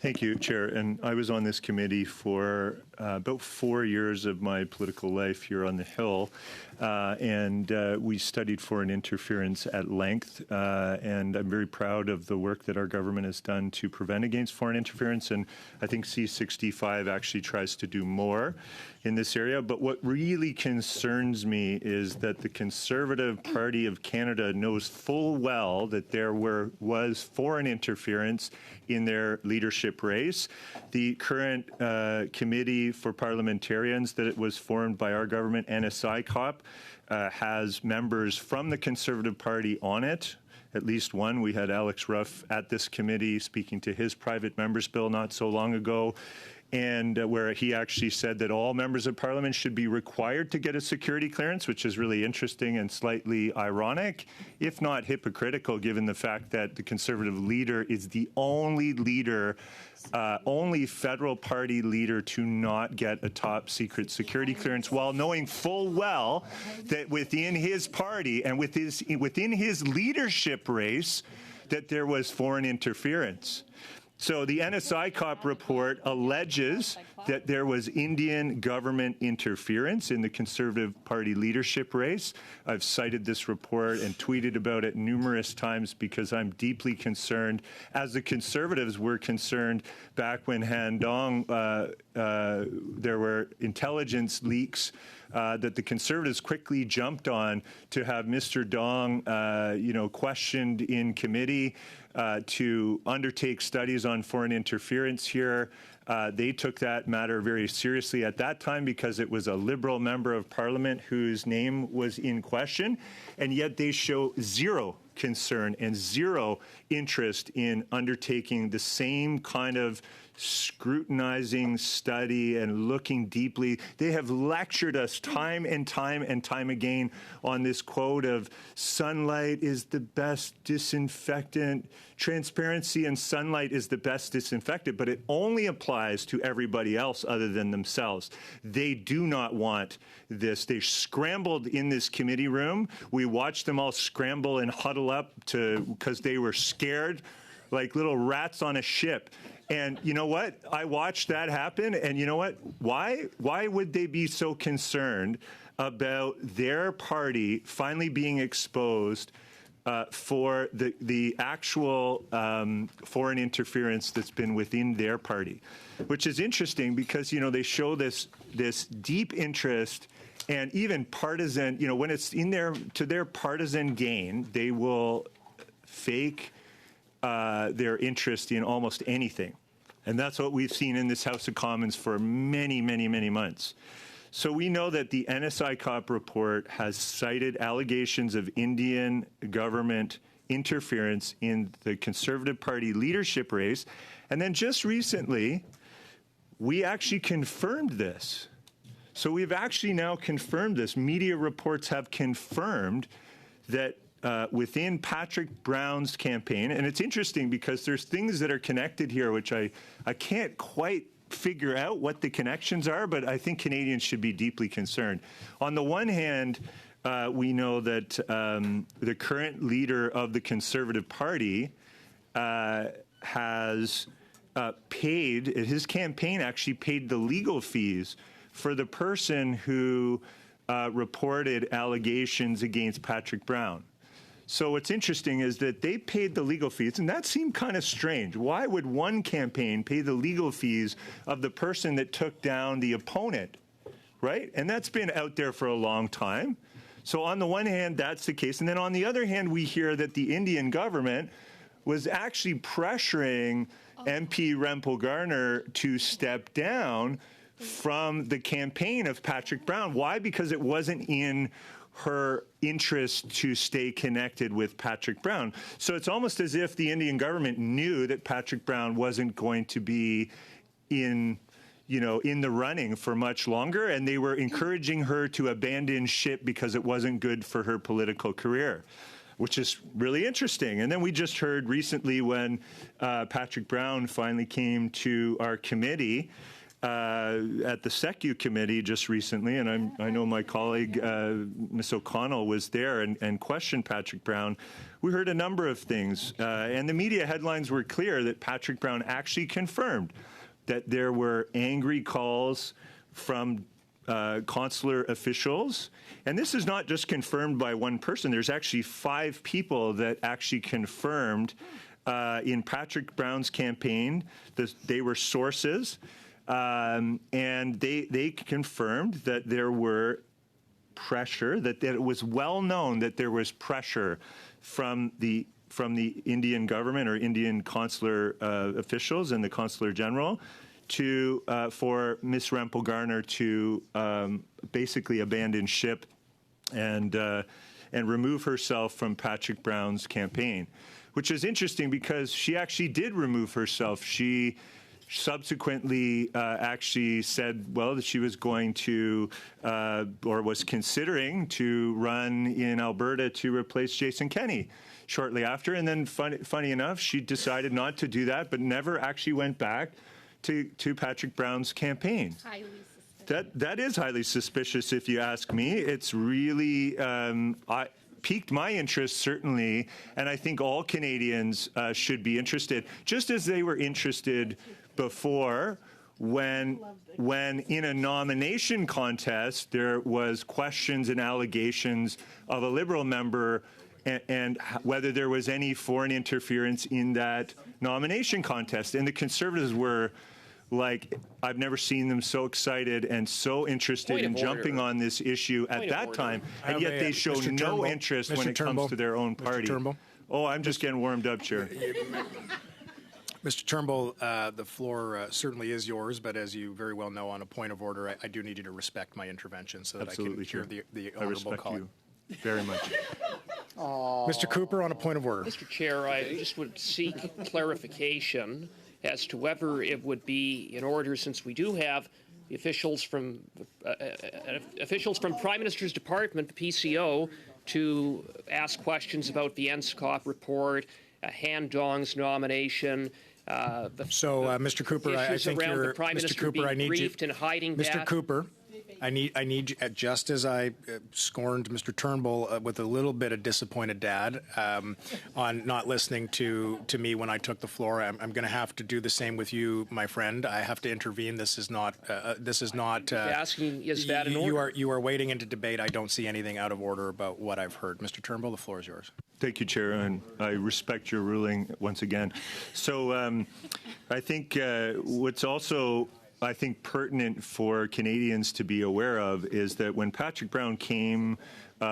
Thank you, Chair. And I was on this committee for about 4 years of my political life here on the Hill, and we studied foreign interference at length, and I'm very proud of the work that our government has done to prevent against foreign interference, and I think C-65 actually tries to do more in this area. But what really concerns me is that the Conservative Party of Canada knows full well that there was foreign interference in their leadership race. The current committee for parliamentarians that it was formed by our government, NSICOP, has members from the Conservative Party on it. At least one. We had Alex Ruff at this committee speaking to his private members bill not so long ago, and where he actually said that all members of parliament should be required to get a security clearance, which is really interesting and slightly ironic, if not hypocritical, given the fact that the Conservative leader is the only leader, only federal party leader to not get a top secret security clearance, while knowing full well that within his party and within his leadership race that there was foreign interference. So the NSICOP report alleges that there was Indian government interference in the Conservative Party leadership race. I've cited this report and tweeted about it numerous times because I'm deeply concerned, as the Conservatives were concerned back when Han Dong, there were intelligence leaks that the Conservatives quickly jumped on to have Mr. Dong, questioned in committee to undertake studies on foreign interference here. They took that matter very seriously at that time because it was a Liberal member of Parliament whose name was in question, and yet they show zero concern and zero interest in undertaking the same kind of scrutinizing study and looking deeply. They have lectured us time and time and time again on this quote of sunlight is the best disinfectant, transparency and sunlight is the best disinfectant, but it only applies to everybody else other than themselves. They do not want this. They scrambled in this committee room. We watched them all scramble and huddle up because they were scared like little rats on a ship. And you know what? I watched that happen. And you know what? Why would they be so concerned about their party finally being exposed for the actual foreign interference that's been within their party? Which is interesting because, they show this deep interest and even partisan, when it's to their partisan gain, they will fake their interest in almost anything. And that's what we've seen in this House of Commons for many, many, many months. So we know that the NSICOP report has cited allegations of Indian government interference in the Conservative Party leadership race. And then just recently, we actually confirmed this. So we've actually now confirmed this. Media reports have confirmed that within Patrick Brown's campaign, and it's interesting because there's things that are connected here which I can't quite figure out what the connections are, but I think Canadians should be deeply concerned. On the one hand, we know that the current leader of the Conservative Party has paid, his campaign actually paid the legal fees for the person who reported allegations against Patrick Brown. So what's interesting is that they paid the legal fees, and that seemed kind of strange. Why would one campaign pay the legal fees of the person that took down the opponent, right? And that's been out there for a long time. So on the one hand, that's the case. And then on the other hand, we hear that the Indian government was actually pressuring MP Rempel Garner to step down from the campaign of Patrick Brown. Why? Because it wasn't in her interest to stay connected with Patrick Brown. So it's almost as if the Indian government knew that Patrick Brown wasn't going to be in the running for much longer, and they were encouraging her to abandon ship because it wasn't good for her political career, which is really interesting. And then we just heard recently when Patrick Brown finally came to our committee, at the SECU committee just recently, and I know my colleague, Ms. O'Connell, was there and questioned Patrick Brown. we heard a number of things. And the media headlines were clear that Patrick Brown actually confirmed that there were angry calls from consular officials. And this is not just confirmed by one person. There's actually 5 people that actually confirmed in Patrick Brown's campaign that they were sources. And they confirmed that there were pressure, that it was well known that there was pressure from the Indian government or Indian consular officials and the consular general for Ms. Rempel-Garner to basically abandon ship and remove herself from Patrick Brown's campaign, which is interesting because she actually did remove herself. She subsequently actually said, well, that she was going to or was considering to run in Alberta to replace Jason Kenney shortly after. And then funny enough, she decided not to do that, but never actually went back to Patrick Brown's campaign. Highly suspicious. That is highly suspicious, if you ask me. It's really piqued my interest, certainly, and I think all Canadians should be interested, just as they were interested before when in a nomination contest there was questions and allegations of a Liberal member and whether there was any foreign interference in that nomination contest. And the Conservatives were like, I've never seen them so excited and so interested in jumping on this issue at that time, and yet they show no interest when it comes to their own party. Oh, I'm just getting warmed up, Chair. Mr. Turnbull, the floor certainly is yours, but as you very well know, on a point of order, I do need you to respect my intervention so that Absolutely, I can hear the honourable call. I respect you very much. Mr. Cooper, on a point of order. Mr. Chair, I just would seek clarification as to whether it would be in order, since we do have the officials from Prime Minister's Department, the PCO, to ask questions about the NSCOP report, Han Dong's nomination. Mr. Cooper, I think you're Mr. Cooper. I need you. And hiding Mr. that. Cooper, I need just as I scorned Mr. Turnbull with a little bit of disappointed dad on not listening to me when I took the floor. I'm going to have to do the same with you, my friend. I have to intervene. This is not. Asking, is that in order? You are wading into debate. I don't see anything out of order about what I've heard. Mr. Turnbull, the floor is yours. Thank you, Chair, and I respect your ruling once again. So I think what's also pertinent for Canadians to be aware of is that when Patrick Brown came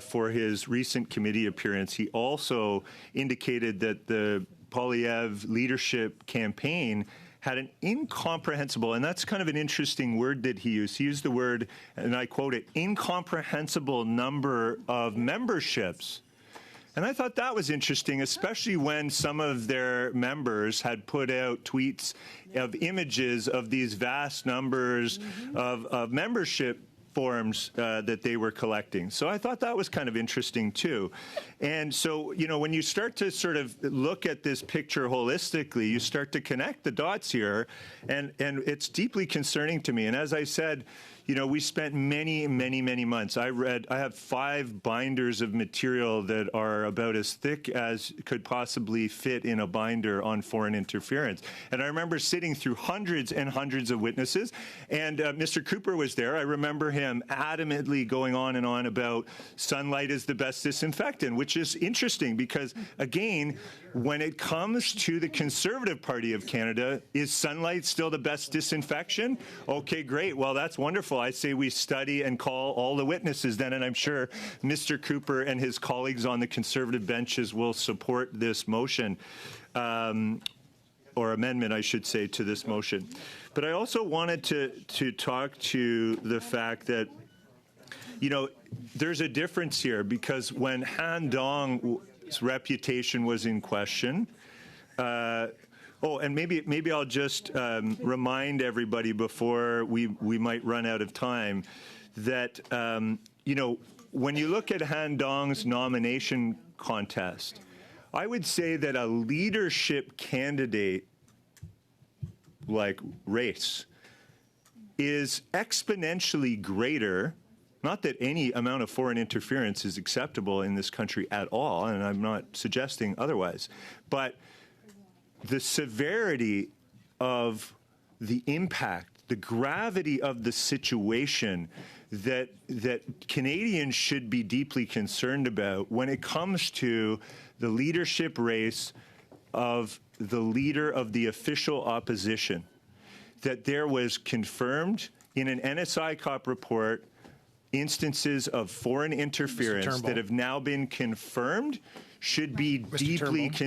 for his recent committee appearance, he also indicated that the Poilievre leadership campaign had an incomprehensible, and that's kind of an interesting word that he used. He used the word, and I quote it, incomprehensible number of memberships. And I thought that was interesting, especially when some of their members had put out tweets of images of these vast numbers of membership forms that they were collecting. So I thought that was kind of interesting, too. And so, you know, when you start to sort of look at this picture holistically, you start to connect the dots here, and it's deeply concerning to me. And as I said, you know, we spent many months. I have 5 binders of material that are about as thick as could possibly fit in a binder on foreign interference. And I remember sitting through hundreds and hundreds of witnesses, and Mr. Cooper was there. I remember him adamantly going on and on about sunlight is the best disinfectant, which is interesting because, again, when it comes to the Conservative Party of Canada, is sunlight still the best disinfection? Okay, great. Well, that's wonderful. I say we study and call all the witnesses then, and I'm sure Mr. Cooper and his colleagues on the Conservative benches will support this motion, or amendment, I should say, to this motion. But I also wanted to talk to the fact that, you know, there's a difference here because when Han Dong's reputation was in question, and maybe I'll just remind everybody before we might run out of time that, you know, when you look at Han Dong's nomination contest, I would say that a leadership candidate like race is exponentially greater Not that any amount of foreign interference is acceptable in this country at all, and I'm not suggesting otherwise, but the severity of the impact, the gravity of the situation that Canadians should be deeply concerned about when it comes to the leadership race of the leader of the official opposition, that there was confirmed in an NSICOP report instances of foreign interference Turnbull. that have now been confirmed should be deeply Turnbull. considered.